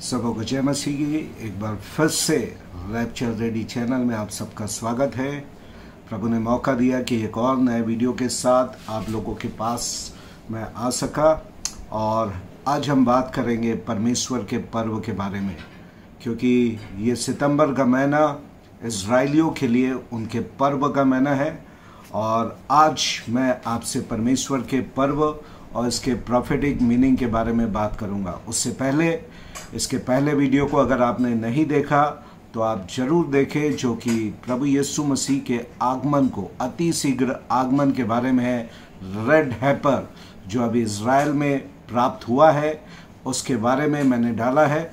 सबों को जय मसीह की। एक बार फिर से रैप्चर रेडी चैनल में आप सबका स्वागत है। प्रभु ने मौका दिया कि एक और नए वीडियो के साथ आप लोगों के पास मैं आ सका और आज हम बात करेंगे परमेश्वर के पर्व के बारे में, क्योंकि ये सितंबर का महीना इज़राइलियों के लिए उनके पर्व का महीना है। और आज मैं आपसे परमेश्वर के पर्व और इसके प्रॉफिटिक मीनिंग के बारे में बात करूंगा। उससे पहले इसके पहले वीडियो को अगर आपने नहीं देखा तो आप जरूर देखें, जो कि प्रभु यीशु मसीह के आगमन को, अति शीघ्र आगमन के बारे में है। रेड हैपर जो अभी इज़राइल में प्राप्त हुआ है उसके बारे में मैंने डाला है,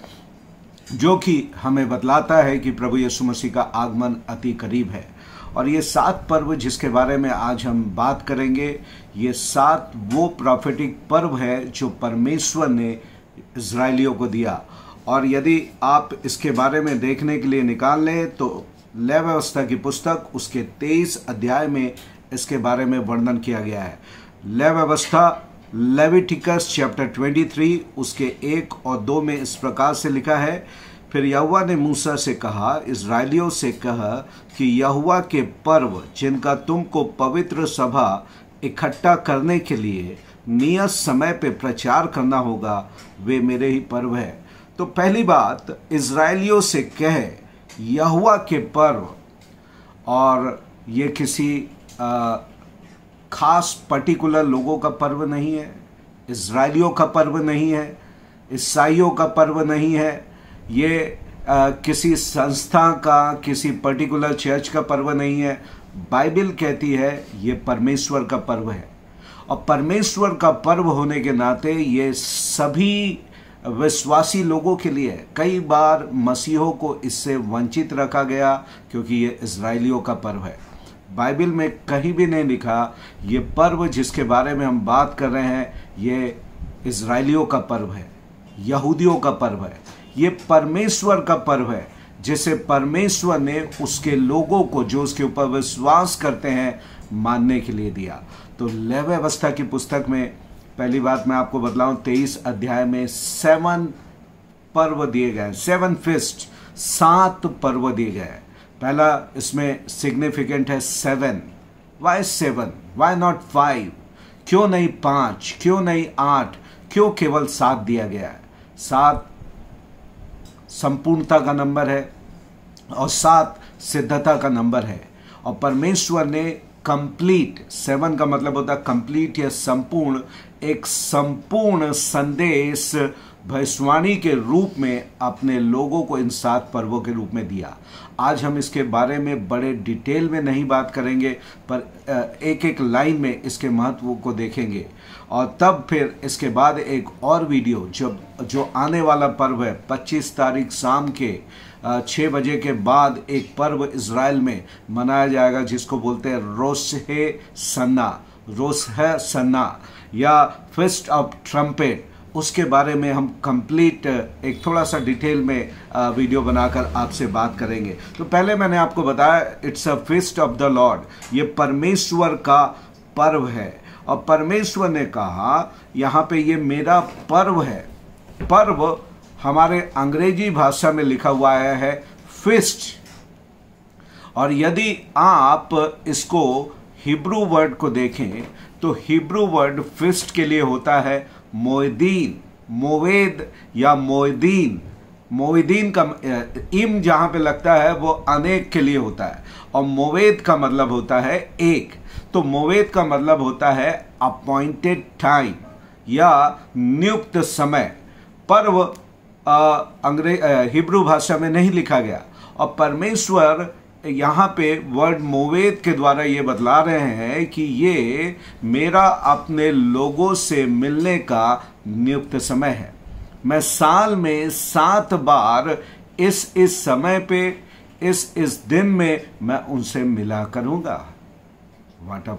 जो कि हमें बतलाता है कि प्रभु यीशु मसीह का आगमन अति करीब है। और ये 7 पर्व जिसके बारे में आज हम बात करेंगे, ये 7 वो प्रॉफिटिक पर्व है जो परमेश्वर ने इज़राइलियों को दिया। और यदि आप इसके बारे में देखने के लिए निकाल लें तो लेवी व्यवस्था की पुस्तक उसके 23 अध्याय में इसके बारे में वर्णन किया गया है। लेवी व्यवस्था लेविटिकस चैप्टर 23 उसके 1 और 2 में इस प्रकार से लिखा है, फिर यहोवा ने मूसा से कहा, इज़राइलियों से कहा कि यहोवा के पर्व जिनका तुमको पवित्र सभा इकट्ठा करने के लिए नियत समय पे प्रचार करना होगा, वे मेरे ही पर्व है। तो पहली बात, इज़राइलियों से कहे यहोवा के पर्व, और ये किसी खास पर्टिकुलर लोगों का पर्व नहीं है, इज़राइलियों का पर्व नहीं है, ईसाइयों का पर्व नहीं है, ये किसी संस्था का, किसी पर्टिकुलर चर्च का पर्व नहीं है। बाइबल कहती है ये परमेश्वर का पर्व है। और परमेश्वर का पर्व होने के नाते ये सभी विश्वासी लोगों के लिए है। कई बार मसीहों को इससे वंचित रखा गया क्योंकि ये इज़राइलियों का पर्व है। बाइबल में कहीं भी नहीं लिखा ये पर्व जिसके बारे में हम बात कर रहे हैं ये इज़राइलियों का पर्व है, यहूदियों का पर्व है। ये परमेश्वर का पर्व है जिसे परमेश्वर ने उसके लोगों को, जो उसके ऊपर विश्वास करते हैं, मानने के लिए दिया। तो लेवी व्यवस्था की पुस्तक में पहली बात मैं आपको बतलाऊं, 23 अध्याय में 7 पर्व दिए गए, 7 फीस्ट, 7 पर्व दिए गए। पहला इसमें सिग्निफिकेंट है 7। वाई 7? Why not 5? क्यों नहीं 5? क्यों नहीं 8? क्यों केवल 7 दिया गया है? 7 संपूर्णता का नंबर है और 7 सिद्धता का नंबर है। और परमेश्वर ने कंप्लीट, 7 का मतलब होता है कंप्लीट या संपूर्ण, एक संपूर्ण संदेश भविष्यवाणी के रूप में अपने लोगों को इन 7 पर्वों के रूप में दिया। आज हम इसके बारे में बड़े डिटेल में नहीं बात करेंगे, पर एक एक लाइन में इसके महत्व को देखेंगे। और तब फिर इसके बाद एक और वीडियो जो आने वाला पर्व है 25 तारीख शाम के 6 बजे के बाद एक पर्व इज़राइल में मनाया जाएगा जिसको बोलते हैं रोश है सन्ना या फिस्ट ऑफ ट्रम्पेट। उसके बारे में हम कंप्लीट एक थोड़ा सा डिटेल में वीडियो बनाकर आपसे बात करेंगे। तो पहले मैंने आपको बताया it's a feast of the Lord, ये परमेश्वर का पर्व है। और परमेश्वर ने कहा यहाँ पे ये मेरा पर्व है। पर्व हमारे अंग्रेजी भाषा में लिखा हुआ है फीस्ट, और यदि आप इसको हिब्रू वर्ड को देखें तो हिब्रू वर्ड फीस्ट के लिए होता है मोएदीन, मोवेद या मोएदीन। मोएदीन का इम जहां पे लगता है वो अनेक के लिए होता है, और मोवेद का मतलब होता है एक। तो मोवेद का मतलब होता है अपॉइंटेड टाइम या नियुक्त समय। पर्व हिब्रू भाषा में नहीं लिखा गया, और परमेश्वर यहाँ पे वर्ड मोवेद के द्वारा ये बतला रहे हैं कि ये मेरा अपने लोगों से मिलने का नियुक्त समय है। मैं साल में 7 बार इस समय पे, इस दिन में मैं उनसे मिला करूंगा। व्हाट अ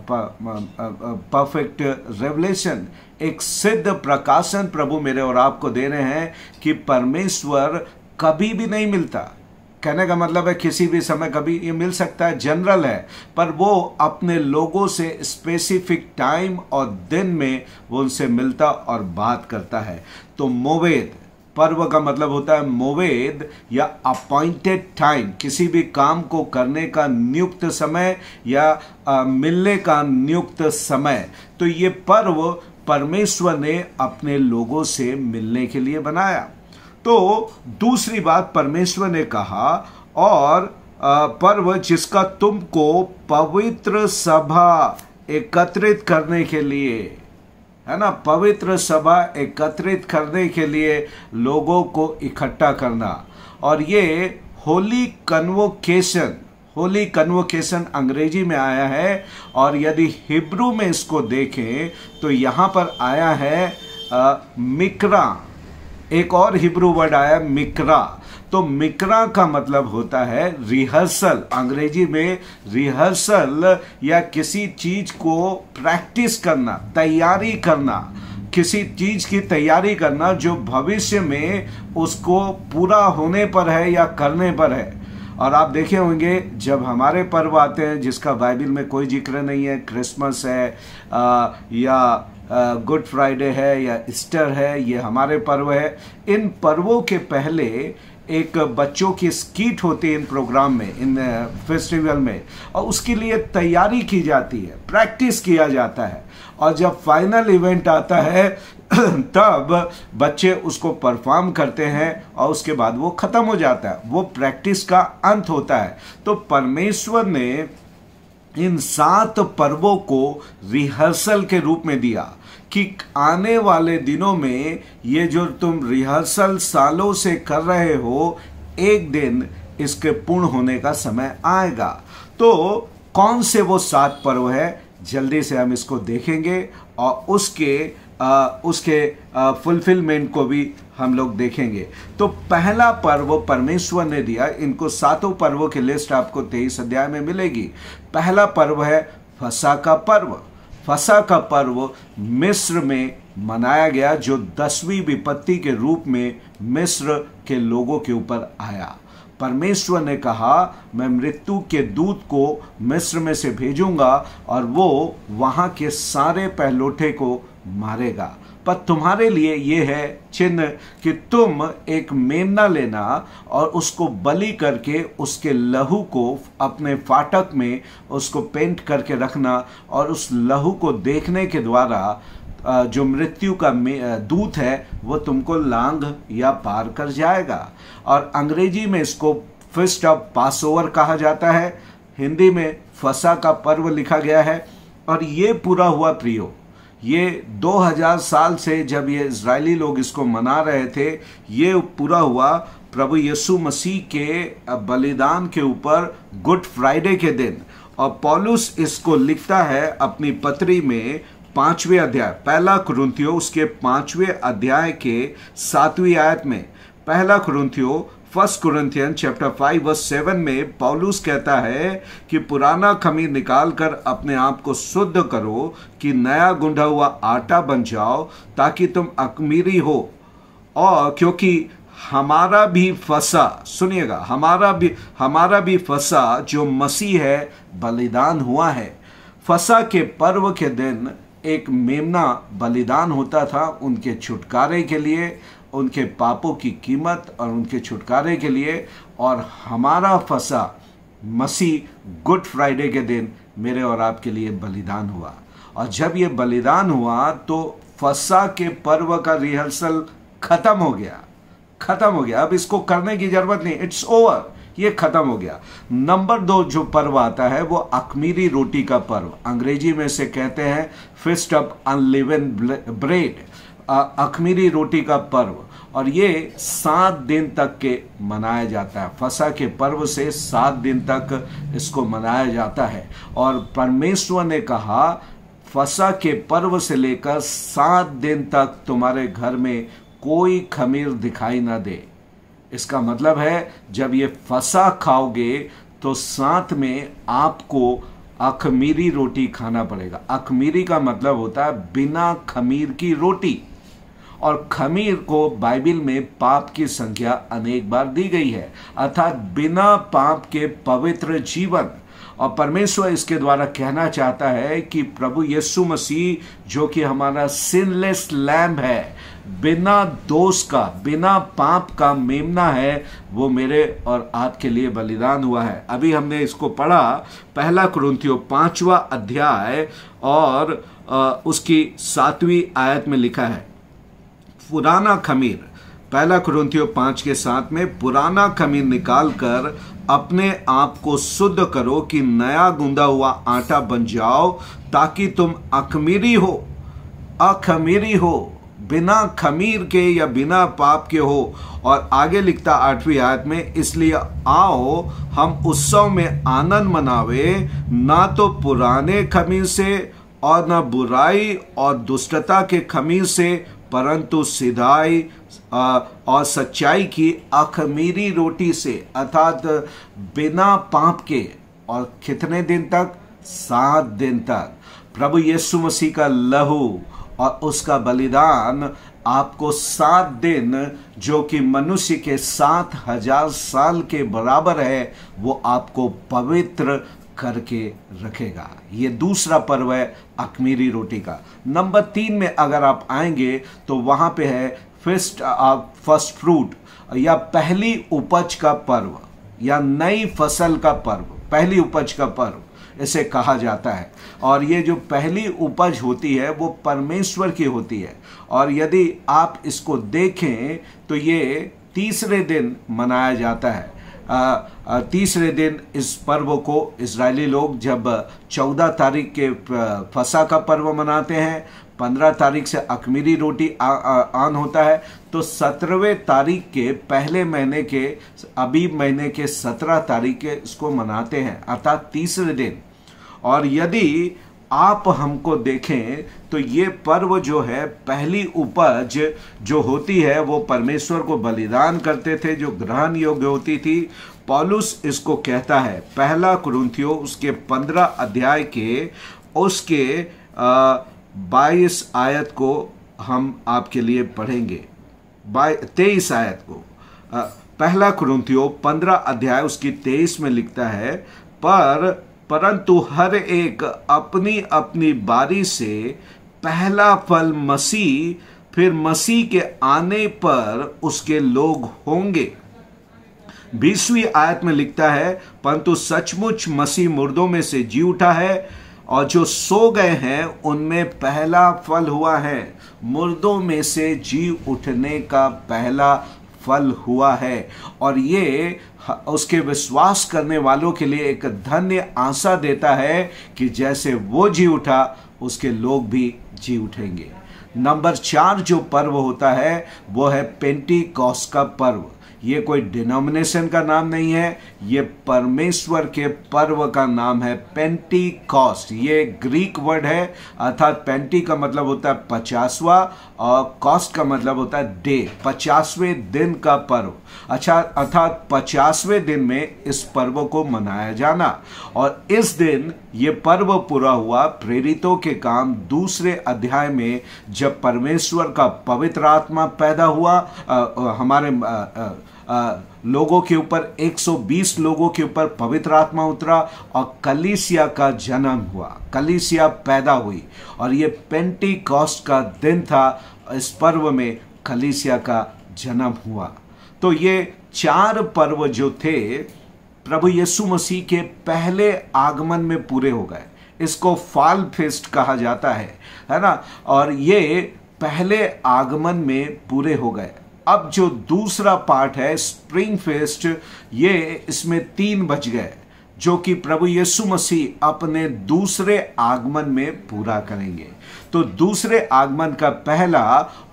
परफेक्ट रेवलेशन, एक सिद्ध प्रकाशन प्रभु मेरे और आपको दे रहे हैं कि परमेश्वर कभी भी नहीं मिलता। कहने का मतलब है किसी भी समय कभी ये मिल सकता है, जनरल है, पर वो अपने लोगों से स्पेसिफिक टाइम और दिन में वो उनसे मिलता और बात करता है। तो मोवेद पर्व का मतलब होता है मोवेद या अपॉइंटेड टाइम, किसी भी काम को करने का नियुक्त समय या मिलने का नियुक्त समय। तो ये पर्व परमेश्वर ने अपने लोगों से मिलने के लिए बनाया। तो दूसरी बात परमेश्वर ने कहा, और पर्व जिसका तुमको पवित्र सभा एकत्रित करने के लिए, है ना, पवित्र सभा एकत्रित करने के लिए लोगों को इकट्ठा करना। और ये होली कन्वोकेशन अंग्रेजी में आया है, और यदि हिब्रू में इसको देखें तो यहां पर आया है मिक्रा, एक और हिब्रू वर्ड आया मिक्रा। तो मिक्रा का मतलब होता है रिहर्सल, अंग्रेजी में रिहर्सल या किसी चीज को प्रैक्टिस करना, तैयारी करना, किसी चीज की तैयारी करना जो भविष्य में उसको पूरा होने पर है या करने पर है। और आप देखे होंगे जब हमारे पर्व आते हैं जिसका बाइबल में कोई जिक्र नहीं है, क्रिसमस है या गुड फ्राइडे है या ईस्टर है, ये हमारे पर्व है। इन पर्वों के पहले एक बच्चों की स्कीट होती है इन प्रोग्राम में, इन फेस्टिवल में, और उसके लिए तैयारी की जाती है, प्रैक्टिस किया जाता है। और जब फाइनल इवेंट आता है तब बच्चे उसको परफॉर्म करते हैं और उसके बाद वो खत्म हो जाता है, वो प्रैक्टिस का अंत होता है। तो परमेश्वर ने इन 7 पर्वों को रिहर्सल के रूप में दिया कि आने वाले दिनों में ये जो तुम रिहर्सल सालों से कर रहे हो, एक दिन इसके पूर्ण होने का समय आएगा। तो कौन से वो 7 पर्व है, जल्दी से हम इसको देखेंगे और उसके फुलफिलमेंट को भी हम लोग देखेंगे। तो पहला पर्व परमेश्वर ने दिया, इनको 7 पर्वों की लिस्ट आपको 23 अध्याय में मिलेगी। पहला पर्व है फसह का पर्व। फसह का पर्व मिस्र में मनाया गया, जो 10वीं विपत्ति के रूप में मिस्र के लोगों के ऊपर आया। परमेश्वर ने कहा, मैं मृत्यु के दूत को मिस्र में से भेजूंगा और वो वहां के सारे पहलौठे को मारेगा, पर तुम्हारे लिए ये है चिन्ह कि तुम एक मेमना लेना और उसको बलि करके उसके लहू को अपने फाटक में उसको पेंट करके रखना, और उस लहू को देखने के द्वारा जो मृत्यु का दूत है वो तुमको लांघ या पार कर जाएगा। और अंग्रेजी में इसको फीस्ट ऑफ पासओवर कहा जाता है, हिंदी में फसह का पर्व लिखा गया है। और ये पूरा हुआ प्रियो, ये 2000 साल से जब ये इजरायली लोग इसको मना रहे थे, ये पूरा हुआ प्रभु यीशु मसीह के बलिदान के ऊपर गुड फ्राइडे के दिन। और पौलुस इसको लिखता है अपनी पत्री में 5वें अध्याय, पहला कुरिन्थियों उसके 5वें अध्याय के 7वीं आयत में। पहला कुरिन्थियों 1 Corinthians chapter 5 verse 7 में पौलुस कहता है कि पुराना खमीर निकालकर अपने आप को शुद्ध करो कि नया गुंधा हुआ आटा बन जाओ, ताकि तुम अखमीरी हो। और क्योंकि हमारा भी फसह, सुनिएगा, हमारा भी फसह जो मसीह है बलिदान हुआ है। फसह के पर्व के दिन एक मेमना बलिदान होता था उनके छुटकारे के लिए, उनके पापों की कीमत और उनके छुटकारे के लिए। और हमारा फसह मसीह गुड फ्राइडे के दिन मेरे और आपके लिए बलिदान हुआ। और जब ये बलिदान हुआ तो फसह के पर्व का रिहर्सल खत्म हो गया। अब इसको करने की जरूरत नहीं, इट्स ओवर, ये खत्म हो गया। नंबर 2 जो पर्व आता है वो अखमीरी रोटी का पर्व, अंग्रेजी में से कहते हैं फीस्ट ऑफ अनलीवेंड ब्रेड, अखमीरी रोटी का पर्व। और ये 7 दिन तक के मनाया जाता है। फसह के पर्व से 7 दिन तक इसको मनाया जाता है। और परमेश्वर ने कहा फसह के पर्व से लेकर 7 दिन तक तुम्हारे घर में कोई खमीर दिखाई ना दे। इसका मतलब है जब ये फसह खाओगे तो साथ में आपको अखमीरी रोटी खाना पड़ेगा। अखमीरी का मतलब होता है बिना खमीर की रोटी। और खमीर को बाइबल में पाप की संख्या अनेक बार दी गई है, अर्थात बिना पाप के पवित्र जीवन। और परमेश्वर इसके द्वारा कहना चाहता है कि प्रभु यीशु मसीह जो कि हमारा सिनलेस लैम्ब है, बिना दोष का, बिना पाप का मेमना है, वो मेरे और आपके लिए बलिदान हुआ है। अभी हमने इसको पढ़ा, पहला कुरिन्थियों 5वां अध्याय और उसकी 7वीं आयत में लिखा है, पुराना खमीर, पहला कुरिन्थियों 5:7 में, पुराना खमीर निकाल कर अपने आप को शुद्ध करो कि नया गूंदा हुआ आटा बन जाओ, ताकि तुम अखमीरी हो, बिना खमीर के या बिना पाप के हो। और आगे लिखता 8वीं आयत में, इसलिए आओ हम उत्सव में आनंद मनावे, ना तो पुराने खमीर से और न बुराई और दुष्टता के खमीर से, परंतु सिधाई और सच्चाई की अखमीरी रोटी से, अर्थात बिना पाप के। और कितने दिन तक? 7 दिन तक। प्रभु यीशु मसीह का लहू और उसका बलिदान आपको 7 दिन, जो कि मनुष्य के 7000 साल के बराबर है, वो आपको पवित्र करके रखेगा। ये दूसरा पर्व है अखमीरी रोटी का। नंबर 3 में अगर आप आएंगे तो वहां पे है फर्स्ट फ्रूट या पहली उपज का पर्व या नई फसल का पर्व, पहली उपज का पर्व इसे कहा जाता है। और ये जो पहली उपज होती है वो परमेश्वर की होती है। और यदि आप इसको देखें तो ये तीसरे दिन मनाया जाता है। तीसरे दिन इस पर्व को इजरायली लोग जब 14 तारीख के फसह का पर्व मनाते हैं, 15 तारीख से अखमीरी रोटी आन होता है, तो 17वें तारीख के पहले महीने के अबीब महीने के 17 तारीख के इसको मनाते हैं, अर्थात तीसरे दिन। और यदि आप हमको देखें तो ये पर्व जो है, पहली उपज जो होती है वो परमेश्वर को बलिदान करते थे, जो ग्रहण योग्य होती थी। पौलुस इसको कहता है, पहला कुरिन्थियों उसके 15 अध्याय के उसके 22 आयत को हम आपके लिए पढ़ेंगे, 23 आयत को। पहला कुरिन्थियों 15 अध्याय उसकी 23 में लिखता है, परंतु हर एक अपनी अपनी बारी से पहला फल मसीह, फिर मसीह के आने पर उसके लोग होंगे। 20वीं आयत में लिखता है, परंतु सचमुच मसीह मुर्दों में से जी उठा है, और जो सो गए हैं उनमें पहला फल हुआ है। मुर्दों में से जी उठने का पहला फल हुआ है। और ये उसके विश्वास करने वालों के लिए एक धन्य आशा देता है कि जैसे वो जी उठा उसके लोग भी जी उठेंगे। नंबर 4 जो पर्व होता है वो है पेंटिकॉस्ट का पर्व। ये कोई डिनोमिनेशन का नाम नहीं है, ये परमेश्वर के पर्व का नाम है पेंटिकॉस्ट। ये ग्रीक वर्ड है, अर्थात पेंटी का मतलब होता है 50वां और कॉस्ट का मतलब होता है डे, 50वें दिन का पर्व। अच्छा, अर्थात 50वें दिन में इस पर्व को मनाया जाना। और इस दिन ये पर्व पूरा हुआ प्रेरितों के काम 2 अध्याय में, जब परमेश्वर का पवित्र आत्मा पैदा हुआ हमारे लोगों के ऊपर, 120 लोगों के ऊपर पवित्र आत्मा उतरा और कलीसिया का जन्म हुआ, कलीसिया पैदा हुई। और ये पेंटिकॉस्ट का दिन था, इस पर्व में कलीसिया का जन्म हुआ। तो ये 4 पर्व जो थे प्रभु यीशु मसीह के पहले आगमन में पूरे हो गए। इसको फॉल फेस्ट कहा जाता है ना। और ये पहले आगमन में पूरे हो गए। अब जो दूसरा पार्ट है स्प्रिंग फेस्ट, ये इसमें 3 बच गए, जो कि प्रभु यीशु मसीह अपने दूसरे आगमन में पूरा करेंगे। तो दूसरे आगमन का पहला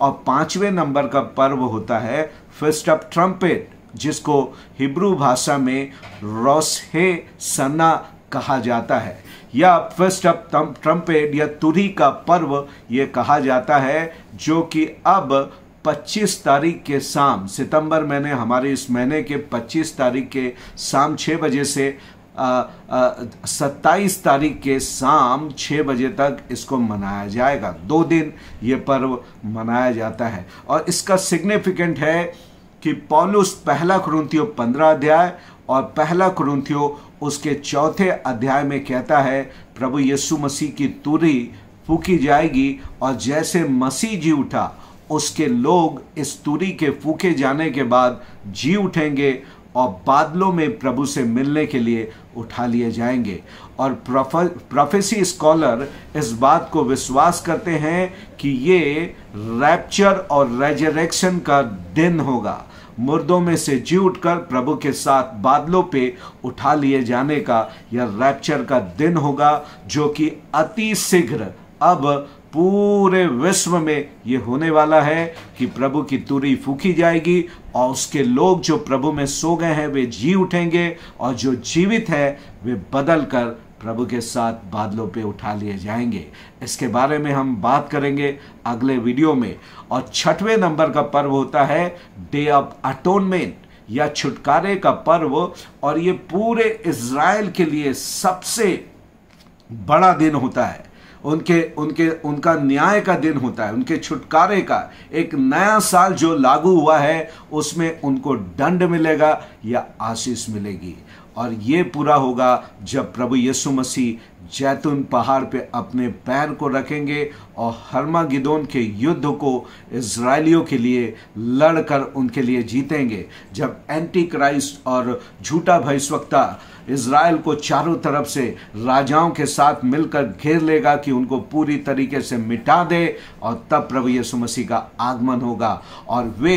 और 5वें नंबर का पर्व होता है फीस्ट ऑफ ट्रम्पेट, जिसको हिब्रू भाषा में रोशे सना कहा जाता है, या फीस्ट ऑफ ट्रम्पेट या तुरही का पर्व ये कहा जाता है, जो कि अब 25 तारीख के शाम, सितंबर महीने, हमारे इस महीने के 25 तारीख के शाम 6 बजे से 27 तारीख के शाम 6 बजे तक इसको मनाया जाएगा। 2 दिन ये पर्व मनाया जाता है। और इसका सिग्निफिकेंट है कि पौलुस पहला कुरिन्थियों 15 अध्याय और पहला कुरिन्थियों उसके 4 अध्याय में कहता है प्रभु यीशु मसीह की तुरही फूकी जाएगी और जैसे मसीह जी उठा उसके लोग इस तुरही के फूके जाने के बाद जी उठेंगे और बादलों में प्रभु से मिलने के लिए उठा लिए जाएंगे। और प्रोफेसी स्कॉलर इस बात को विश्वास करते हैं कि ये रैप्चर और रेजरेक्शन का दिन होगा, मुर्दों में से जी उठकर प्रभु के साथ बादलों पे उठा लिए जाने का यह रैप्चर का दिन होगा, जो कि अति शीघ्र अब पूरे विश्व में ये होने वाला है कि प्रभु की तुरही फूकी जाएगी और उसके लोग जो प्रभु में सो गए हैं वे जी उठेंगे और जो जीवित है वे बदल कर प्रभु के साथ बादलों पे उठा लिए जाएंगे। इसके बारे में हम बात करेंगे अगले वीडियो में। और 6वें नंबर का पर्व होता है डे ऑफ अटोनमेंट या छुटकारे का पर्व, और ये पूरे इज़राइल के लिए सबसे बड़ा दिन होता है। उनका न्याय का दिन होता है, उनके छुटकारे का। एक नया साल जो लागू हुआ है उसमें उनको दंड मिलेगा या आशीष मिलेगी। और ये पूरा होगा जब प्रभु यीशु मसीह जैतून पहाड़ पे अपने पैर को रखेंगे और हर्मागिदोन के युद्ध को इज़राइलियों के लिए लड़कर उनके लिए जीतेंगे। जब एंटी क्राइस्ट और झूठा भविष्यवक्ता इज़राइल को चारों तरफ से राजाओं के साथ मिलकर घेर लेगा कि उनको पूरी तरीके से मिटा दे, और तब प्रभु यीशु मसीह का आगमन होगा और वे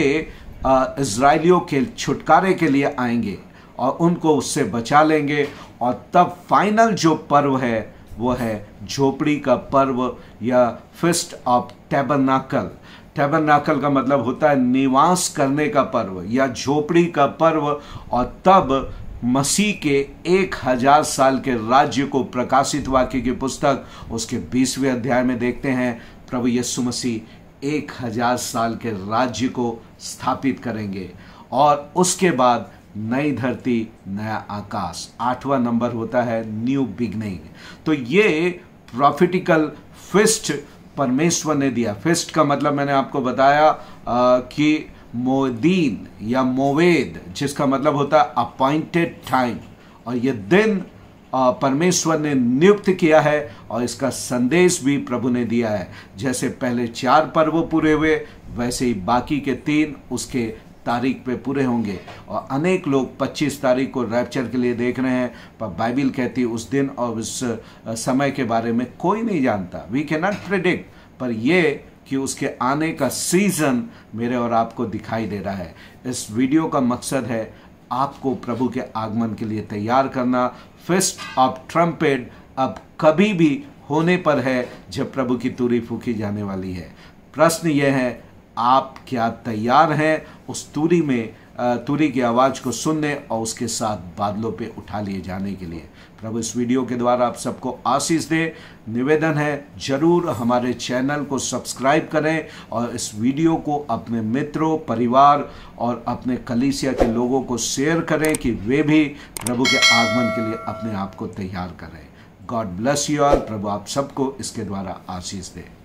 इज़राइलियों के छुटकारे के लिए आएंगे और उनको उससे बचा लेंगे। और तब फाइनल जो पर्व है वो है झोपड़ी का पर्व या फीस्ट ऑफ टैबरनाकल। टैबरनाकल का मतलब होता है निवास करने का पर्व या झोपड़ी का पर्व। और तब मसीह के 1000 साल के राज्य को प्रकाशित वाक्य की पुस्तक उसके 20वें अध्याय में देखते हैं। प्रभु यीशु मसीह 1000 साल के राज्य को स्थापित करेंगे और उसके बाद नई धरती नया आकाश। 8वां नंबर होता है न्यू बिगनिंग। तो ये प्रॉफिटिकल फिस्ट परमेश्वर ने दिया। फिस्ट का मतलब मैंने आपको बताया कि मोदीन या मोवेद, जिसका मतलब होता है अपॉइंटेड टाइम, और ये दिन परमेश्वर ने नियुक्त किया है और इसका संदेश भी प्रभु ने दिया है। जैसे पहले 4 पर्व पूरे हुए वैसे ही बाकी के 3 उसके तारीख पे पूरे होंगे। और अनेक लोग 25 तारीख को रैप्चर के लिए देख रहे हैं, पर बाइबिल कहती है उस दिन और उस समय के बारे में कोई नहीं जानता। वी कैन नॉट प्रेडिक्ट, पर ये कि उसके आने का सीजन मेरे और आपको दिखाई दे रहा है। इस वीडियो का मकसद है आपको प्रभु के आगमन के लिए तैयार करना। फीस्ट ऑफ ट्रम्पेट अब कभी भी होने पर है जब प्रभु की तुरही फूकी जाने वाली है। प्रश्न यह है, आप क्या तैयार हैं उस तुरही की आवाज़ को सुनने और उसके साथ बादलों पे उठा लिए जाने के लिए। प्रभु इस वीडियो के द्वारा आप सबको आशीष दे। निवेदन है जरूर हमारे चैनल को सब्सक्राइब करें और इस वीडियो को अपने मित्रों, परिवार और अपने कलीसिया के लोगों को शेयर करें कि वे भी प्रभु के आगमन के लिए अपने आप को तैयार करें। God bless you all. प्रभु आप सबको इसके द्वारा आशीष दे।